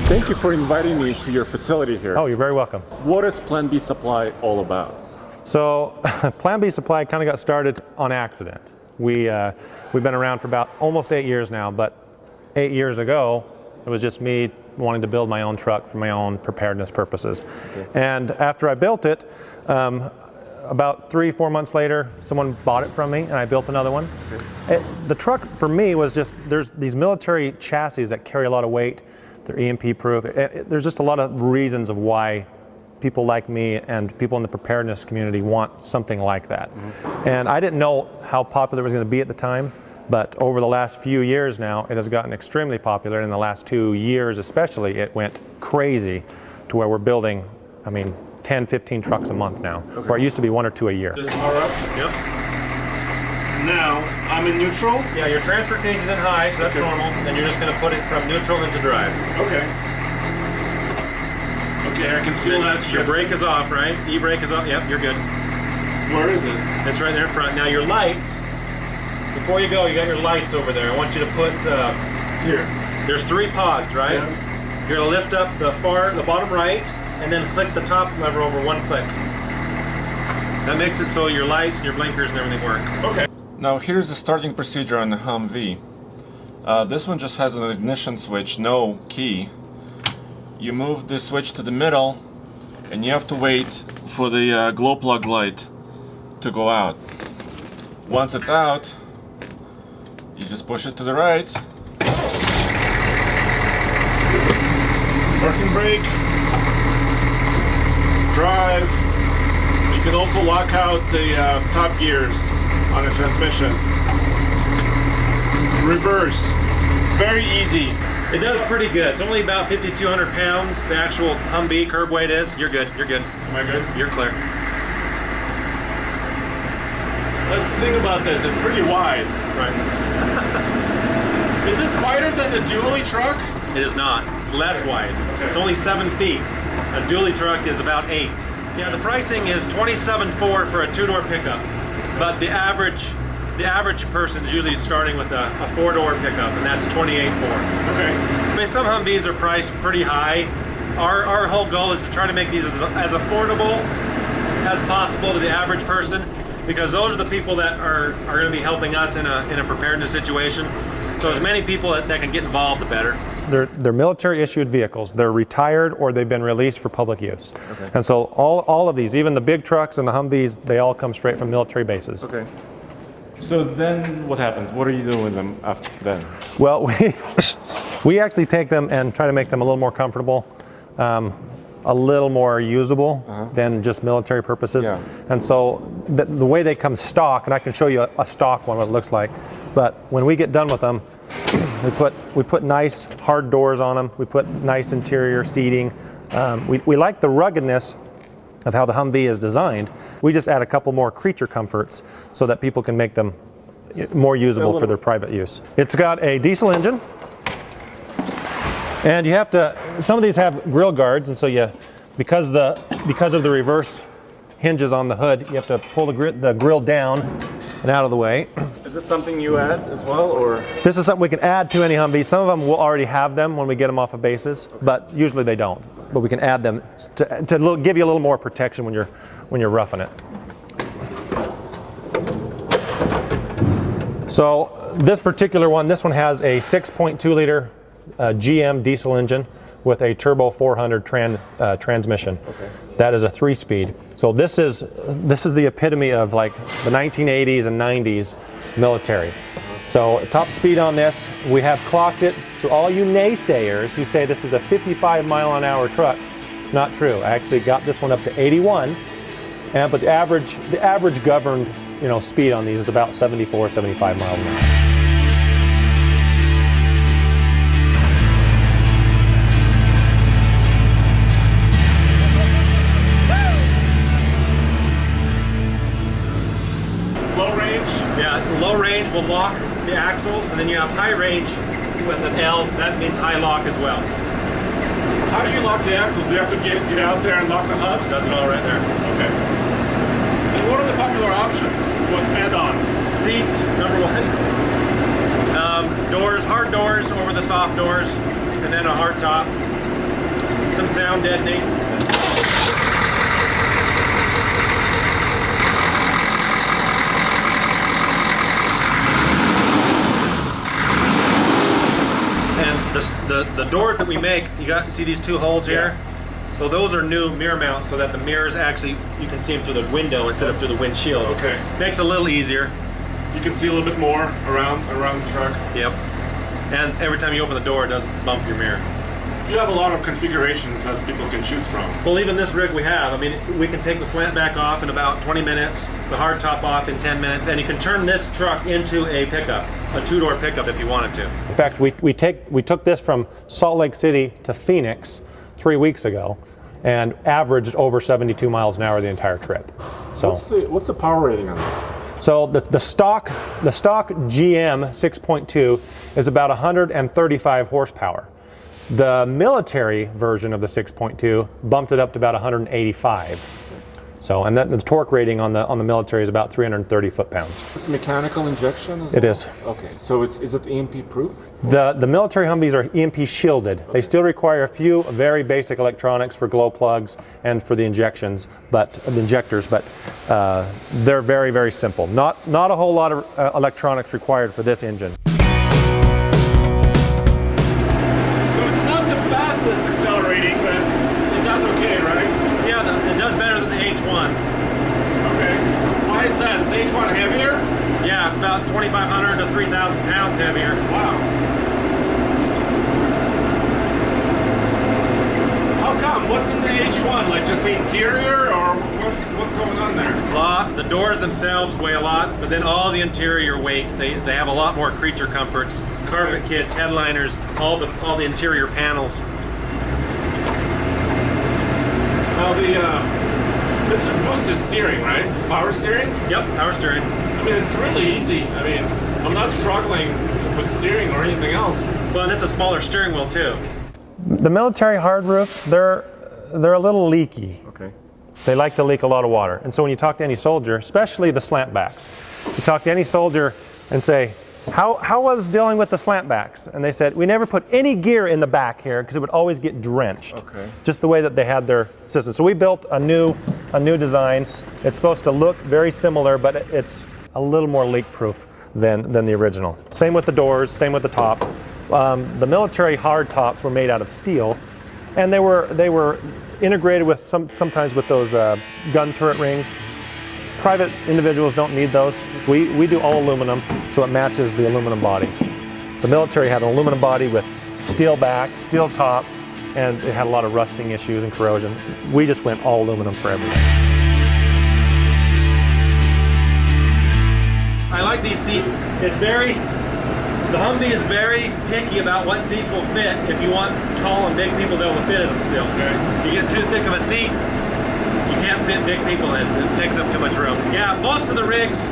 Thank you for inviting me to your facility here. Oh, you're very welcome. What is Plan B Supply all about? So Plan B Supply kind of got started on accident. We've been around for about almost 8 years now, but 8 years ago, it was just me wanting to build my own truck for my own preparedness purposes. Okay. And after I built it, about 3-4 months later, someone bought it from me and I built another one. Okay. The truck for me was just, there's these military chassis that carry a lot of weight. They're EMP proof. There's just a lot of reasons of why people like me and people in the preparedness community want something like that. Mm-hmm. And I didn't know how popular it was going to be at the time, but over the last few years now, it has gotten extremely popular. In the last 2 years especially, it went crazy to where we're building, 10, 15 trucks a month now, okay, where it used to be 1 or 2 a year. Just power up? Yep. Now, I'm in neutral? Yeah, your transfer case is in high, so that's okay, normal. Then you're just going to put it from neutral into drive. Okay. Okay, I can feel that. Your brake is off, right? E-brake is off. Yep, you're good. Where is it? It's right there in front. Now your lights, before you go, you got your lights over there. I want you to put... Here. There's 3 pods, right? Yes. You're going to lift up the bottom right, and then click the top lever over 1 click. That makes it so your lights, your blinkers, and everything work. Okay. Now here's the starting procedure on the Humvee. This one just has an ignition switch, no key. You move the switch to the middle, and you have to wait for the glow plug light to go out. Once it's out, you just push it to the right. Parking brake. Drive. You can also lock out the top gears on the transmission. Reverse. Very easy. It does pretty good. It's only about 5,200 pounds, the actual Humvee curb weight is. You're good, you're good. Am I good? You're clear. Let's think about this. It's pretty wide. Right. Is it wider than the dually truck? It is not. It's less wide. Okay. It's only 7 feet. A dually truck is about 8. Yeah, the pricing is $27,400 for a 2-door pickup, but the average person is usually starting with a 4-door pickup, and that's $28,400. Okay. Some Humvees are priced pretty high. Our whole goal is to try to make these as affordable as possible to the average person, because those are the people that are going to be helping us in a preparedness situation. So as many people that can get involved, the better. They're military issued vehicles. They're retired or they've been released for public use. Okay. And so all of these, even the big trucks and the Humvees, they all come straight from military bases. Okay. So then what happens? What are you doing with them after then? Well, we actually take them and try to make them a little more comfortable, a little more usable than just military purposes. Yeah. And so the way they come stock, and I can show you a stock one, what it looks like, but when we get done with them, we put nice hard doors on them. We put nice interior seating. We like the ruggedness of how the Humvee is designed. We just add a couple more creature comforts so that people can make them more usable for their private use. It's got a diesel engine, and you have to. Some of these have grill guards, and so because of the reverse hinges on the hood, you have to pull the grill down and out of the way. Is this something you add as well, or? This is something we can add to any Humvee. Some of them will already have them when we get them off of bases, but usually they don't. But we can add them to give you a little more protection when you're roughing it. So this particular one, this one has a 6.2 liter GM diesel engine with a turbo 400 transmission. Okay. That is a 3-speed. So this is the epitome of like the 1980s and 90s military. So top speed on this, we have clocked it. So all you naysayers who say this is a 55-mile-an-hour truck, it's not true. I actually got this one up to 81, but the average governed speed on these is about 74, 75 miles an hour. Low range will lock the axles, and then you have high range with an L. That means high lock as well. How do you lock the axles? Do you have to get out there and lock the hubs? That's it all right there. Okay. And what are the popular options with add-ons? Seats, number 1. Doors, hard doors over the soft doors, and then a hard top. sound deadening. And the doors that we make, you see these two holes here? So those are new mirror mounts so that the mirrors actually, you can see them through the window instead of through the windshield. Okay. Makes it a little easier. You can see a little bit more around the truck. Yep. And every time you open the door, it doesn't bump your mirror. You have a lot of configurations that people can choose from. Well, even this rig we have, I mean, we can take the slant back off in about 20 minutes, the hard top off in 10 minutes, and you can turn this truck into a pickup, a two-door pickup if you wanted to. In fact, we took this from Salt Lake City to Phoenix 3 weeks ago and averaged over 72 miles an hour the entire trip. So what's the power rating on this? So the stock GM 6.2 is about 135 horsepower. The military version of the 6.2 bumped it up to about 185. So, and then the torque rating on the military is about 330 foot-pounds. It's mechanical injection as It well? is. Okay, so is it EMP proof? The military Humvees are EMP shielded. Okay. They still require a few very basic electronics for glow plugs and for the injectors, but they're very, very simple. Not a whole lot of electronics required for this engine. Accelerating, but it does okay, right? Yeah, it does better than the H1. Okay. Why is that? Is the H1 heavier? Yeah, it's about 2,500 to 3,000 pounds heavier. Wow. How come? What's in the H1? Like just the interior, or what's going on there? The doors themselves weigh a lot, but then all the interior weight, they have a lot more creature comforts, carpet kits, headliners, all the interior panels. Now this is boosted steering, right? Power steering? Yep, power steering. I mean, it's really easy. I mean, I'm not struggling with steering or anything else. Well, and it's a smaller steering wheel too. The military hard roofs, they're a little leaky. Okay. They like to leak a lot of water. And so when you talk to any soldier, especially the slant backs, you talk to any soldier and say, how was dealing with the slant backs? And they said, we never put any gear in the back here because it would always get drenched. Okay. Just the way that they had their system. So we built a new design. It's supposed to look very similar, but it's a little more leak-proof than the original. Same with the doors, same with the top. The military hard tops were made out of steel, and they were integrated with sometimes with those gun turret rings. Private individuals don't need those. So we do all aluminum, so it matches the aluminum body. The military had an aluminum body with steel back, steel top, and it had a lot of rusting issues and corrosion. We just went all aluminum for everything. I like these seats. The Humvee is very picky about what seats will fit if you want tall and big people to be able to fit in them still. Okay. You get too thick of a seat, you can't fit big people in. It takes up too much room. Yeah, most of the rigs,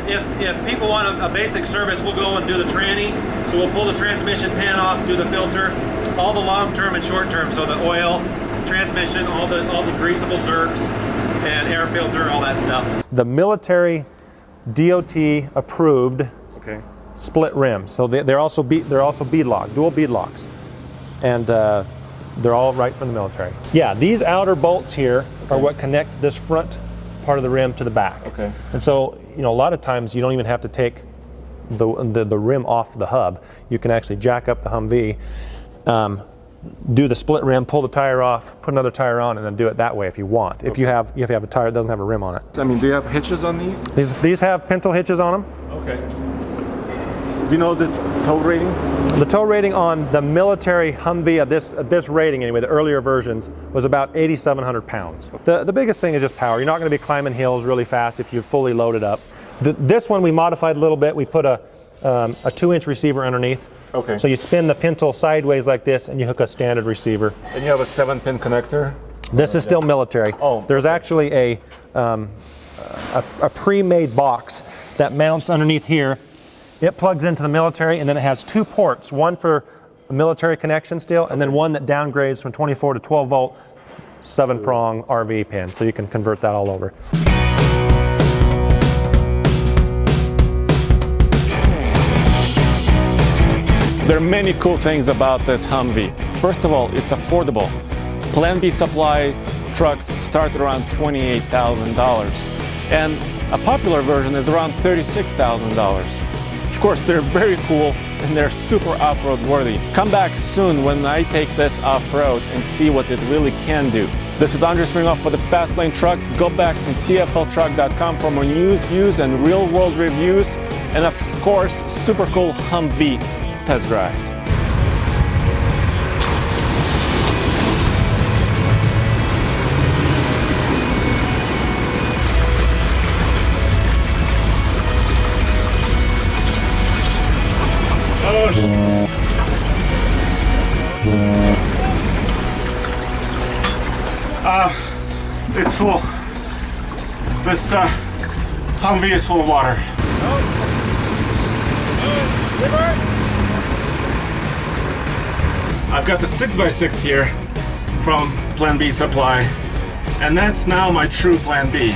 if people want a basic service, we'll go and do the tranny. So we'll pull the transmission pan off, do the filter, all the long-term and short-term. So the oil, transmission, all the greasable zerks, and air filter, all that stuff. The military DOT approved split rims. So they're also bead lock, dual bead locks, and they're all right from the military. Yeah, these outer bolts here are what connect this front part of the rim to the back. Okay. And so, a lot of times you don't even have to take the rim off the hub. You can actually jack up the Humvee, do the split rim, pull the tire off, put another tire on, and then do it that way if you want. If you have a tire that doesn't have a rim on it. I mean, do you have hitches on these? These have pintle hitches on them. Okay. Do you know the tow rating? The tow rating on the military Humvee at this rating anyway, the earlier versions, was about 8,700 pounds. The biggest thing is just power. You're not going to be climbing hills really fast if you're fully loaded up. This one we modified a little bit. We put a 2-inch receiver underneath. Okay. So you spin the pintle sideways like this and you hook a standard receiver. And you have a 7-pin connector? This is still military. Oh. There's actually a pre-made box that mounts underneath here. It plugs into the military, and then it has 2 ports, one for a military connection still, and then one that downgrades from 24 to 12 volt 7-prong RV pin, so you can convert that all over. There are many cool things about this Humvee. First of all, it's affordable. Plan B supply trucks start around $28,000, and a popular version is around $36,000. Of course, they're very cool and they're super off-road worthy. Come back soon when I take this off-road and see what it really can do. This is Andre Smirnoff for the Fastlane Truck. Go back to tfltruck.com for more news, views, and real-world reviews, and of course, super cool Humvee test drives. It's full. This Humvee is full of water. I've got the 6x6 here from Plan B Supply, and that's now my true Plan B.